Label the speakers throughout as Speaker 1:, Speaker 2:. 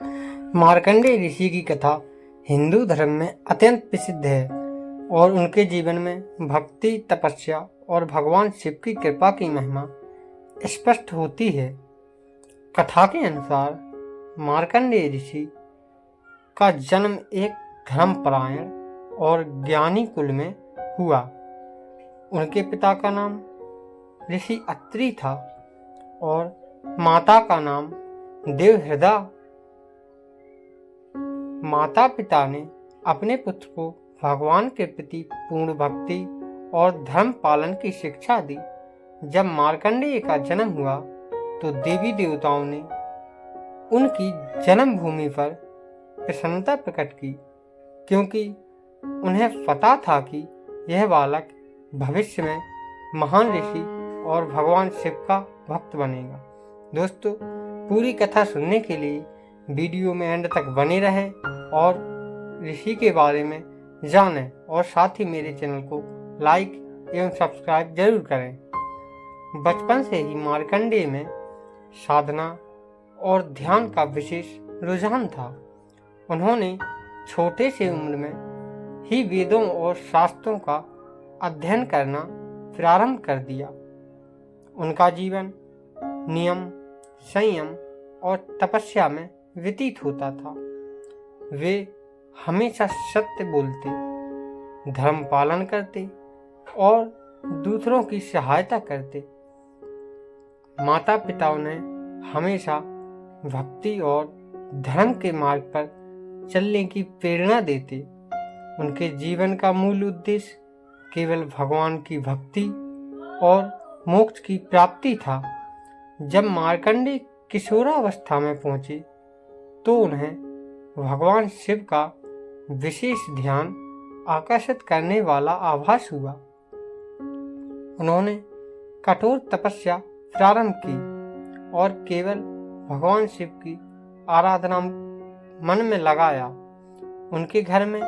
Speaker 1: मार्कंडेय ऋषि की कथा हिंदू धर्म में अत्यंत प्रसिद्ध है और उनके जीवन में भक्ति, तपस्या और भगवान शिव की कृपा की महिमा स्पष्ट होती है। कथा के अनुसार मार्कंडेय ऋषि का जन्म एक धर्मपरायण और ज्ञानी कुल में हुआ। उनके पिता का नाम ऋषि अत्रि था और माता का नाम देवहृदा। माता पिता ने अपने पुत्र को भगवान के प्रति पूर्ण भक्ति और धर्म पालन की शिक्षा दी। जब मार्कंडेय का जन्म हुआ तो देवी देवताओं ने उनकी जन्मभूमि पर प्रसन्नता प्रकट की, क्योंकि उन्हें पता था कि यह बालक भविष्य में महान ऋषि और भगवान शिव का भक्त बनेगा। दोस्तों, पूरी कथा सुनने के लिए वीडियो में एंड तक बने रहें और ऋषि के बारे में जानें और साथ ही मेरे चैनल को लाइक एवं सब्सक्राइब जरूर करें। बचपन से ही मार्कंडेय में साधना और ध्यान का विशेष रुझान था। उन्होंने छोटे से उम्र में ही वेदों और शास्त्रों का अध्ययन करना प्रारंभ कर दिया। उनका जीवन नियम, संयम और तपस्या में व्यतीत होता था। वे हमेशा सत्य बोलते, धर्म पालन करते और दूसरों की सहायता करते। माता पिताओं ने हमेशा भक्ति और धर्म के मार्ग पर चलने की प्रेरणा देते। उनके जीवन का मूल उद्देश्य केवल भगवान की भक्ति और मोक्ष की प्राप्ति था। जब मार्कंडेय किशोरावस्था में पहुंचे तो उन्हें भगवान शिव का विशेष ध्यान आकर्षित करने वाला आभास हुआ। उन्होंने कठोर तपस्या प्रारंभ की और केवल भगवान शिव की आराधना मन में लगाया। उनके घर में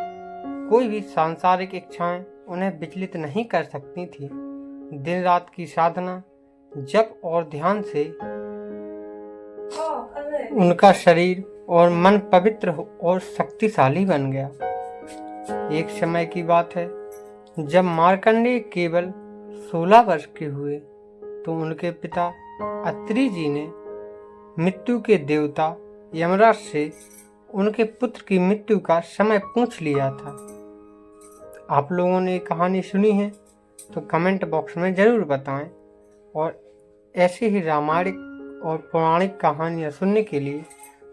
Speaker 1: कोई भी सांसारिक इच्छाएं उन्हें विचलित नहीं कर सकती थी। दिन रात की साधना, जप और ध्यान से उनका शरीर और मन पवित्र और शक्तिशाली बन गया। एक समय की बात है, जब मार्कंडेय केवल 16 वर्ष के हुए तो उनके पिता अत्रि जी ने मृत्यु के देवता यमराज से उनके पुत्र की मृत्यु का समय पूछ लिया था। आप लोगों ने कहानी सुनी है तो कमेंट बॉक्स में ज़रूर बताएं और ऐसे ही रामायण और पौराणिक कहानियाँ सुनने के लिए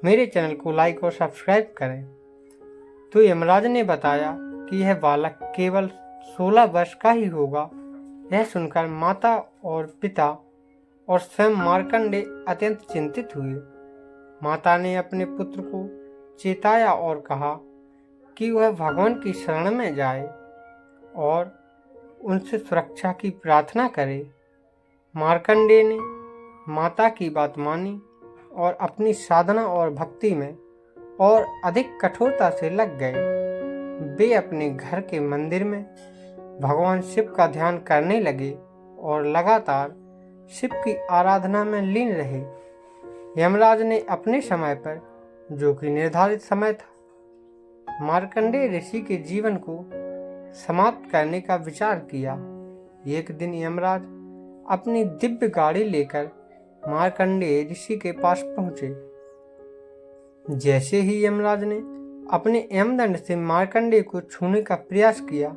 Speaker 1: मेरे चैनल को लाइक और सब्सक्राइब करें। तो यमराज ने बताया कि यह बालक केवल 16 वर्ष का ही होगा। यह सुनकर माता और पिता और स्वयं मार्कंडेय अत्यंत चिंतित हुए। माता ने अपने पुत्र को चेताया और कहा कि वह भगवान की शरण में जाए और उनसे सुरक्षा की प्रार्थना करे। मार्कंडेय ने माता की बात मानी और अपनी साधना और भक्ति में और अधिक कठोरता से लग गए। वे अपने घर के मंदिर में भगवान शिव का ध्यान करने लगे और लगातार शिव की आराधना में लीन रहे। यमराज ने अपने समय पर, जो कि निर्धारित समय था, मार्कंडेय ऋषि के जीवन को समाप्त करने का विचार किया। एक दिन यमराज अपनी दिव्य गाड़ी लेकर मार्कंडेय ऋषि के पास पहुंचे। जैसे ही यमराज ने अपने यमदंड से मार्कंडेय को छूने का प्रयास किया,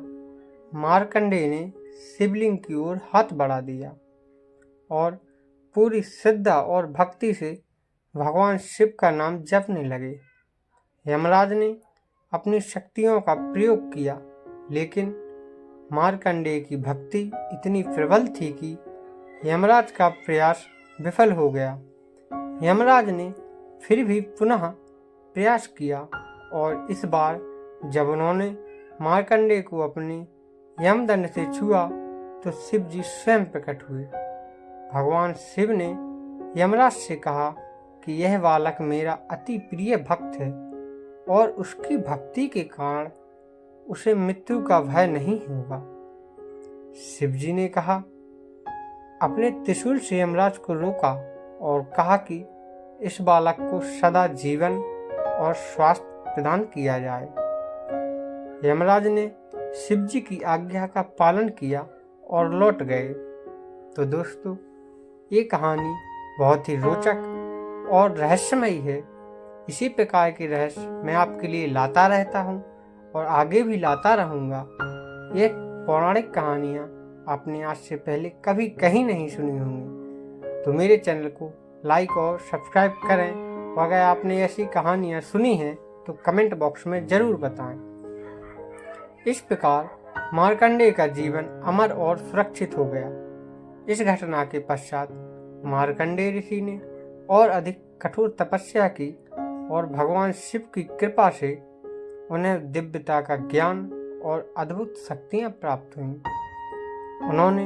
Speaker 1: मार्कंडेय ने शिवलिंग की ओर हाथ बढ़ा दिया और पूरी श्रद्धा और भक्ति से भगवान शिव का नाम जपने लगे। यमराज ने अपनी शक्तियों का प्रयोग किया, लेकिन मार्कंडेय की भक्ति इतनी प्रबल थी कि यमराज का प्रयास विफल हो गया। यमराज ने फिर भी पुनः प्रयास किया और इस बार जब उन्होंने मार्कंडेय को अपने यमदंड से छुआ तो शिव जी स्वयं प्रकट हुए। भगवान शिव ने यमराज से कहा कि यह बालक मेरा अति प्रिय भक्त है और उसकी भक्ति के कारण उसे मृत्यु का भय नहीं होगा। शिव जी ने कहा, अपने त्रिशूल से यमराज को रोका और कहा कि इस बालक को सदा जीवन और स्वास्थ्य प्रदान किया जाए। यमराज ने शिव जी की आज्ञा का पालन किया और लौट गए। तो दोस्तों, ये कहानी बहुत ही रोचक और रहस्यमयी है। इसी प्रकार के रहस्य मैं आपके लिए लाता रहता हूँ और आगे भी लाता रहूँगा। ये पौराणिक कहानियाँ आपने आज से पहले कभी कहीं नहीं सुनी होंगी। तो मेरे चैनल को लाइक और सब्सक्राइब करें, और अगर आपने ऐसी कहानियाँ सुनी हैं तो कमेंट बॉक्स में ज़रूर बताएं। इस प्रकार मार्कंडेय का जीवन अमर और सुरक्षित हो गया। इस घटना के पश्चात मार्कंडेय ऋषि ने और अधिक कठोर तपस्या की और भगवान शिव की कृपा से उन्हें दिव्यता का ज्ञान और अद्भुत शक्तियां प्राप्त हुईं। उन्होंने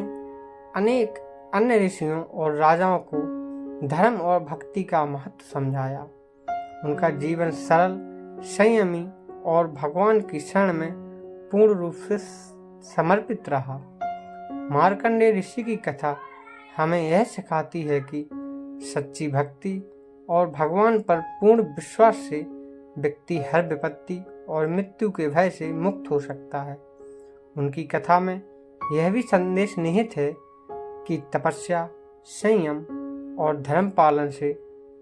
Speaker 1: अनेक अन्य ऋषियों और राजाओं को धर्म और भक्ति का महत्व समझाया। उनका जीवन सरल, संयमी और भगवान की शरण में पूर्ण रूप से समर्पित रहा। मार्कंडेय ऋषि की कथा हमें यह सिखाती है कि सच्ची भक्ति और भगवान पर पूर्ण विश्वास से व्यक्ति हर विपत्ति और मृत्यु के भय से मुक्त हो सकता है। उनकी कथा में यह भी संदेश निहित है कि तपस्या, संयम और धर्म पालन से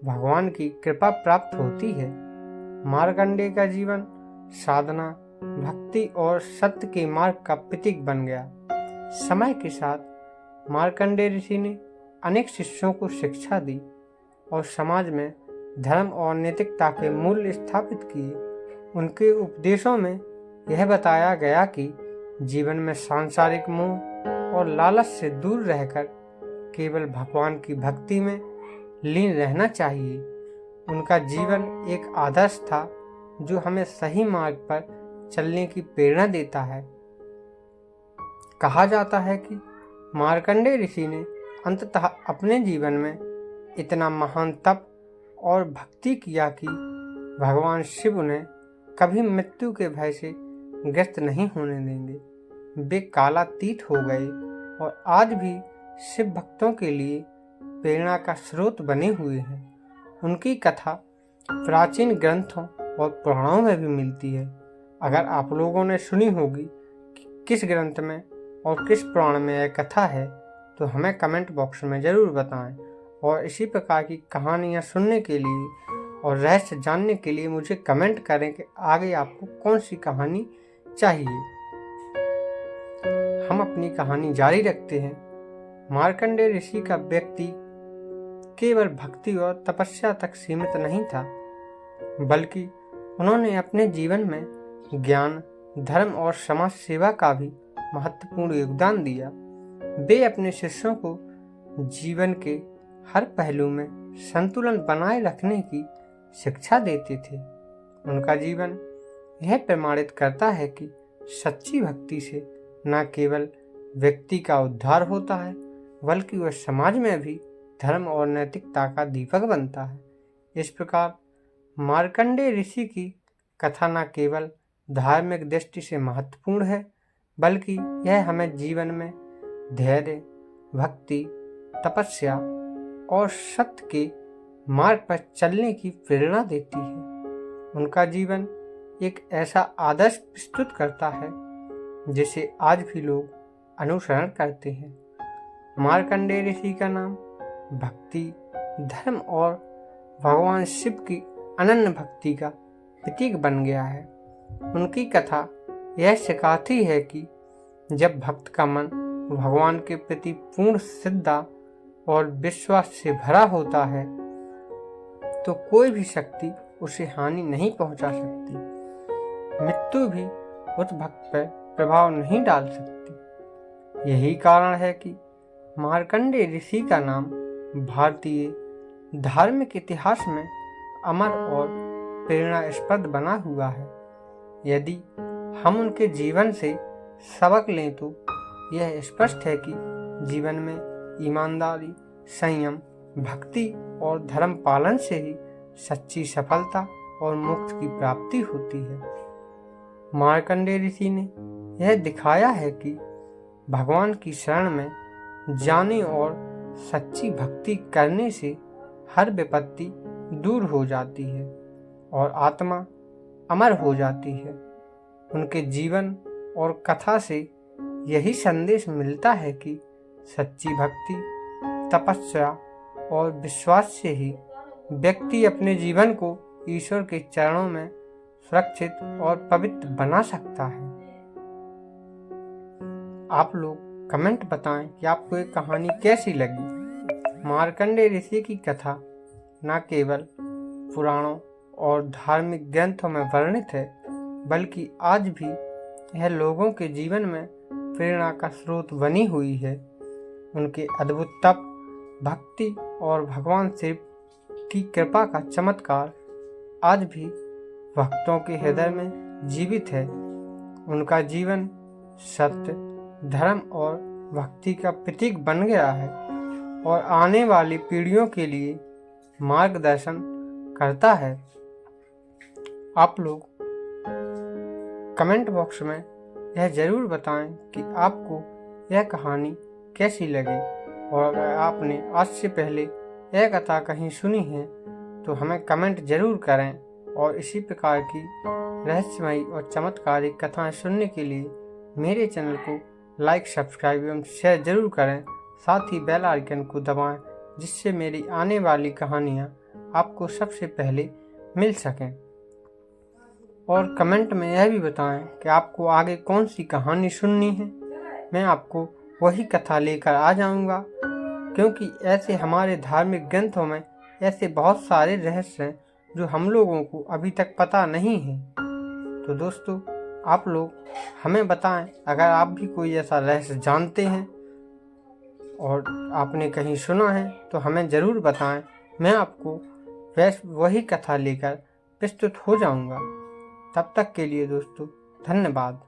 Speaker 1: भगवान की कृपा प्राप्त होती है। मार्कंडेय का जीवन साधना, भक्ति और सत्य के मार्ग का प्रतीक बन गया। समय के साथ मार्कंडेय ऋषि ने अनेक शिष्यों को शिक्षा दी और समाज में धर्म और नैतिकता के मूल्य स्थापित किए। उनके उपदेशों में यह बताया गया कि जीवन में सांसारिक मोह और लालच से दूर रहकर केवल भगवान की भक्ति में लीन रहना चाहिए। उनका जीवन एक आदर्श था जो हमें सही मार्ग पर चलने की प्रेरणा देता है। कहा जाता है कि मार्कंडेय ऋषि ने अंततः अपने जीवन में इतना महान तप और भक्ति किया कि भगवान शिव उन्हें कभी मृत्यु के भय से ग्रस्त नहीं होने देंगे। वे कालातीत हो गए और आज भी शिव भक्तों के लिए प्रेरणा का स्रोत बने हुए हैं। उनकी कथा प्राचीन ग्रंथों और पुराणों में भी मिलती है। अगर आप लोगों ने सुनी होगी कि किस ग्रंथ में और किस पुराण में यह कथा है तो हमें कमेंट बॉक्स में ज़रूर बताएं। और इसी प्रकार की कहानियाँ सुनने के लिए और रहस्य जानने के लिए मुझे कमेंट करें कि आगे आपको कौन सी कहानी चाहिए। हम अपनी कहानी जारी रखते हैं। मार्कंडेय ऋषि का व्यक्ति केवल भक्ति और तपस्या तक सीमित नहीं था, बल्कि उन्होंने अपने जीवन में ज्ञान, धर्म और समाज सेवा का भी महत्वपूर्ण योगदान दिया। वे अपने शिष्यों को जीवन के हर पहलू में संतुलन बनाए रखने की शिक्षा देते थे। उनका जीवन यह प्रमाणित करता है कि सच्ची भक्ति से न केवल व्यक्ति का उद्धार होता है, बल्कि वह समाज में भी धर्म और नैतिकता का दीपक बनता है। इस प्रकार मार्कंडेय ऋषि की कथा न केवल धार्मिक दृष्टि से महत्वपूर्ण है, बल्कि यह हमें जीवन में धैर्य, भक्ति, तपस्या और सत्य के मार्ग पर चलने की प्रेरणा देती है। उनका जीवन एक ऐसा आदर्श प्रस्तुत करता है जिसे आज भी लोग अनुसरण करते हैं। मार्कंडेय ऋषि का नाम भक्ति, धर्म और भगवान शिव की अनन्य भक्ति का प्रतीक बन गया है। उनकी कथा यह सिखाती है कि जब भक्त का मन भगवान के प्रति पूर्ण श्रद्धा और विश्वास से भरा होता है तो कोई भी शक्ति उसे हानि नहीं पहुंचा सकती। मृत्यु भी उस भक्त पर प्रभाव नहीं डाल सकती। यही कारण है कि मार्कंडेय ऋषि का नाम भारतीय धार्मिक इतिहास में अमर और प्रेरणास्पद बना हुआ है। यदि हम उनके जीवन से सबक लें तो यह स्पष्ट है कि जीवन में ईमानदारी, संयम, भक्ति और धर्म पालन से ही सच्ची सफलता और मोक्ष की प्राप्ति होती है। मार्कंडेय ऋषि ने यह दिखाया है कि भगवान की शरण में जाने और सच्ची भक्ति करने से हर विपत्ति दूर हो जाती है। और आत्मा अमर हो जाती है। उनके जीवन और कथा से यही संदेश मिलता है कि सच्ची भक्ति, तपस्या और विश्वास से ही व्यक्ति अपने जीवन को ईश्वर के चरणों में सुरक्षित और पवित्र बना सकता है। आप लोग कमेंट बताएं कि आपको ये कहानी कैसी लगी। मार्कंडेय ऋषि की कथा न केवल पुराणों और धार्मिक ग्रंथों में वर्णित है, बल्कि आज भी यह लोगों के जीवन में प्रेरणा का स्रोत बनी हुई है। उनके अद्भुत तप, भक्ति और भगवान शिव की कृपा का चमत्कार आज भी भक्तों के हृदय में जीवित है। उनका जीवन सत्य, धर्म और भक्ति का प्रतीक बन गया है और आने वाली पीढ़ियों के लिए मार्गदर्शन करता है। आप लोग कमेंट बॉक्स में यह ज़रूर बताएं कि आपको यह कहानी कैसी लगी, और अगर आपने आज से पहले यह कथा कहीं सुनी है तो हमें कमेंट ज़रूर करें। और इसी प्रकार की रहस्यमयी और चमत्कारिक कथाएं सुनने के लिए मेरे चैनल को लाइक, सब्सक्राइब एवं शेयर ज़रूर करें। साथ ही बेल आइकन को दबाएं, जिससे मेरी आने वाली कहानियां आपको सबसे पहले मिल सकें। और कमेंट में यह भी बताएं कि आपको आगे कौन सी कहानी सुननी है। मैं आपको वही कथा लेकर आ जाऊंगा, क्योंकि ऐसे हमारे धार्मिक ग्रंथों में ऐसे बहुत सारे रहस्य हैं जो हम लोगों को अभी तक पता नहीं है। तो दोस्तों, आप लोग हमें बताएं अगर आप भी कोई ऐसा रहस्य जानते हैं और आपने कहीं सुना है तो हमें ज़रूर बताएं। मैं आपको वही कथा लेकर प्रस्तुत हो जाऊंगा। तब तक के लिए दोस्तों, धन्यवाद।